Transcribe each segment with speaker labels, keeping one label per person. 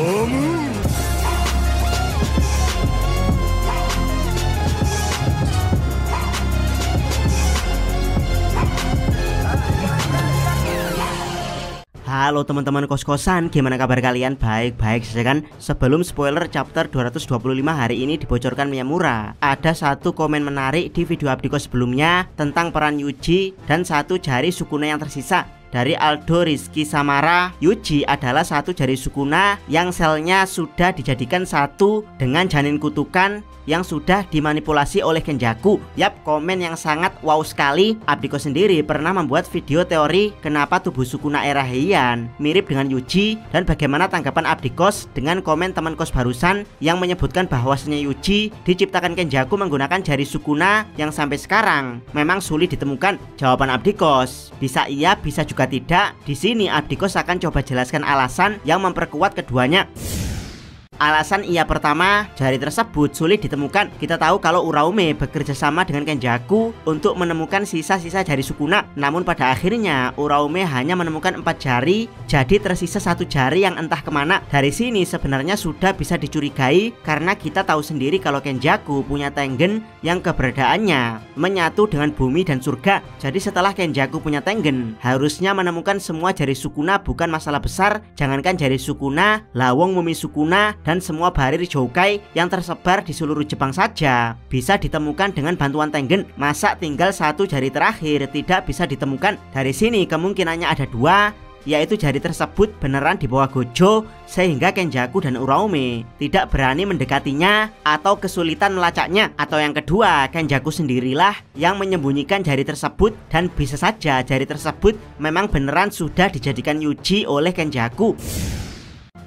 Speaker 1: Halo teman-teman kos-kosan, gimana kabar kalian? Baik-baik saja kan? Sebelum spoiler chapter 225 hari ini dibocorkan Miyamura, ada satu komen menarik di video Abdikos sebelumnya tentang peran Yuji dan satu jari Sukuna yang tersisa. Dari Aldo Rizky Samara, Yuji adalah satu jari Sukuna yang selnya sudah dijadikan satu dengan janin kutukan yang sudah dimanipulasi oleh Kenjaku. Yap, komen yang sangat wow sekali. Abdikos sendiri pernah membuat video teori kenapa tubuh Sukuna era Heian mirip dengan Yuji, dan bagaimana tanggapan Abdikos dengan komen teman kos barusan yang menyebutkan bahwasanya Yuji diciptakan Kenjaku menggunakan jari Sukuna yang sampai sekarang memang sulit ditemukan. Jawaban Abdikos bisa iya, bisa juga tidak. Di sini Abdikos akan coba jelaskan alasan yang memperkuat keduanya. Alasan iya pertama, jari tersebut sulit ditemukan. Kita tahu kalau Uraume bekerja sama dengan Kenjaku untuk menemukan sisa-sisa jari Sukuna. Namun pada akhirnya Uraume hanya menemukan 4 jari, jadi tersisa satu jari yang entah kemana. Dari sini sebenarnya sudah bisa dicurigai karena kita tahu sendiri kalau Kenjaku punya Tengen yang keberadaannya menyatu dengan bumi dan surga. Jadi setelah Kenjaku punya Tengen, harusnya menemukan semua jari Sukuna bukan masalah besar. Jangankan jari Sukuna, lawong mumi Sukuna dan semua barir Joukai yang tersebar di seluruh Jepang saja bisa ditemukan dengan bantuan Tengen. Masa tinggal satu jari terakhir tidak bisa ditemukan? Dari sini kemungkinannya ada dua, yaitu jari tersebut beneran di bawah Gojo sehingga Kenjaku dan Uraume tidak berani mendekatinya atau kesulitan melacaknya. Atau yang kedua, Kenjaku sendirilah yang menyembunyikan jari tersebut dan bisa saja jari tersebut memang beneran sudah dijadikan Yuji oleh Kenjaku.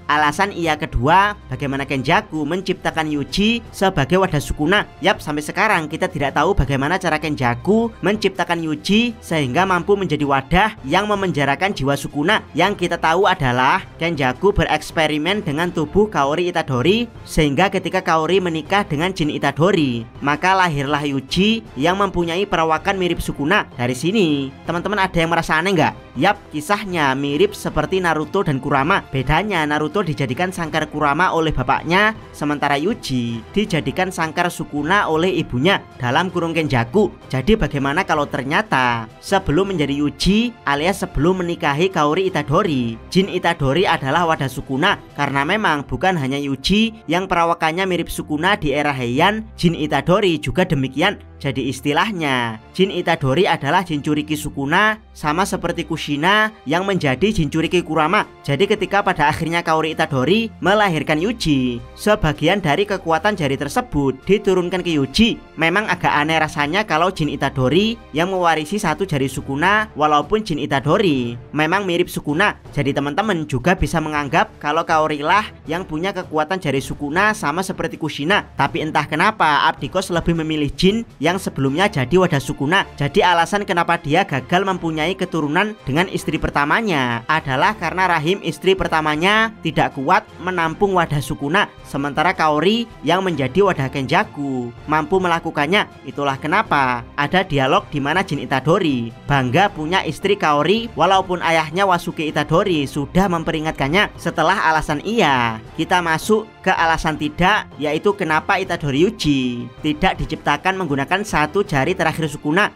Speaker 1: Alasan iya kedua, bagaimana Kenjaku menciptakan Yuji sebagai wadah Sukuna. Yap, sampai sekarang kita tidak tahu bagaimana cara Kenjaku menciptakan Yuji sehingga mampu menjadi wadah yang memenjarakan jiwa Sukuna. Yang kita tahu adalah Kenjaku bereksperimen dengan tubuh Kaori Itadori, sehingga ketika Kaori menikah dengan Jin Itadori, maka lahirlah Yuji yang mempunyai perawakan mirip Sukuna. Dari sini, teman-teman ada yang merasa aneh nggak? Yap, kisahnya mirip seperti Naruto dan Kurama. Bedanya Naruto dijadikan sangkar Kurama oleh bapaknya, sementara Yuji dijadikan sangkar Sukuna oleh ibunya dalam kurung Kenjaku. Jadi bagaimana kalau ternyata sebelum menjadi Yuji alias sebelum menikahi Kaori Itadori, Jin Itadori adalah wadah Sukuna? Karena memang bukan hanya Yuji yang perawakannya mirip Sukuna di era Heian, Jin Itadori juga demikian. Jadi istilahnya Jin Itadori adalah Jinchuriki Sukuna, sama seperti Kushina yang menjadi Jinchuriki Kurama. Jadi ketika pada akhirnya Kaori Itadori melahirkan Yuji, sebagian dari kekuatan jari tersebut diturunkan ke Yuji. Memang agak aneh rasanya kalau Jin Itadori yang mewarisi satu jari Sukuna, walaupun Jin Itadori memang mirip Sukuna. Jadi teman-teman juga bisa menganggap kalau Kaori lah yang punya kekuatan jari Sukuna sama seperti Kushina. Tapi entah kenapa Abdikos lebih memilih Jin yang sebelumnya jadi wadah Sukuna. Jadi alasan kenapa dia gagal mempunyai keturunan dengan istri pertamanya adalah karena rahim istri pertamanya tidak kuat menampung wadah Sukuna, sementara Kaori yang menjadi wadah Kenjaku mampu melakukannya. Itulah kenapa ada dialog di mana Jin Itadori bangga punya istri Kaori walaupun ayahnya Wasuke Itadori sudah memperingatkannya. Setelah alasan iya, kita masuk ke alasan tidak, yaitu kenapa Itadori Yuji tidak diciptakan menggunakan satu jari terakhir Sukuna.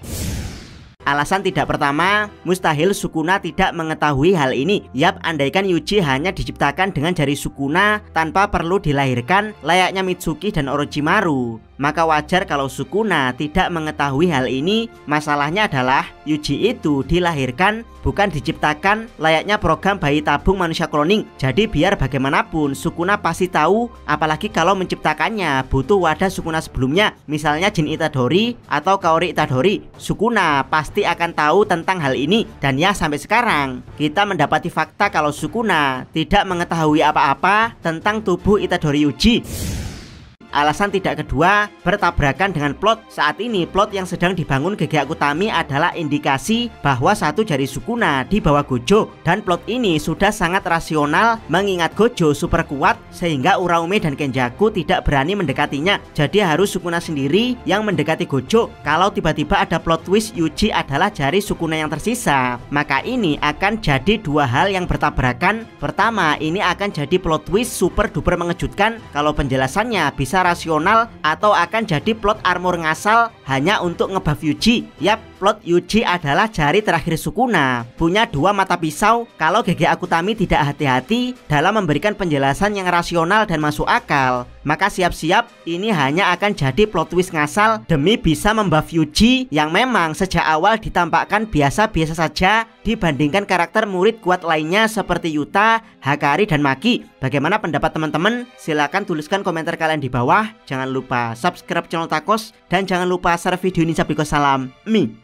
Speaker 1: Alasan tidak pertama, mustahil Sukuna tidak mengetahui hal ini. Yap, andaikan Yuji hanya diciptakan dengan jari Sukuna tanpa perlu dilahirkan layaknya Mitsuki dan Orochimaru, maka wajar kalau Sukuna tidak mengetahui hal ini. Masalahnya adalah Yuji itu dilahirkan bukan diciptakan layaknya program bayi tabung manusia kloning. Jadi biar bagaimanapun Sukuna pasti tahu, apalagi kalau menciptakannya butuh wadah Sukuna sebelumnya, misalnya Jin Itadori atau Kaori Itadori. Sukuna pasti akan tahu tentang hal ini. Dan ya, sampai sekarang kita mendapati fakta kalau Sukuna tidak mengetahui apa-apa tentang tubuh Itadori Yuji. Alasan tidak kedua bertabrakan dengan plot. Saat ini plot yang sedang dibangun GG Akutami adalah indikasi bahwa satu jari Sukuna di bawah Gojo, dan plot ini sudah sangat rasional mengingat Gojo super kuat sehingga Uraume dan Kenjaku tidak berani mendekatinya. Jadi harus Sukuna sendiri yang mendekati Gojo. Kalau tiba-tiba ada plot twist Yuji adalah jari Sukuna yang tersisa, maka ini akan jadi dua hal yang bertabrakan. Pertama, ini akan jadi plot twist super duper mengejutkan kalau penjelasannya bisa rasional, atau akan jadi plot armor ngasal hanya untuk ngebuff Yuji. Yap, plot Yuji adalah jari terakhir Sukuna, punya dua mata pisau. Kalau GG Akutami tidak hati-hati dalam memberikan penjelasan yang rasional dan masuk akal, maka siap-siap ini hanya akan jadi plot twist ngasal demi bisa membuff Yuji yang memang sejak awal ditampakkan biasa-biasa saja dibandingkan karakter murid kuat lainnya seperti Yuta, Hakari, dan Maki. Bagaimana pendapat teman-teman? Silahkan tuliskan komentar kalian di bawah. Jangan lupa subscribe channel Takos dan jangan lupa share video ini. Salam Mi.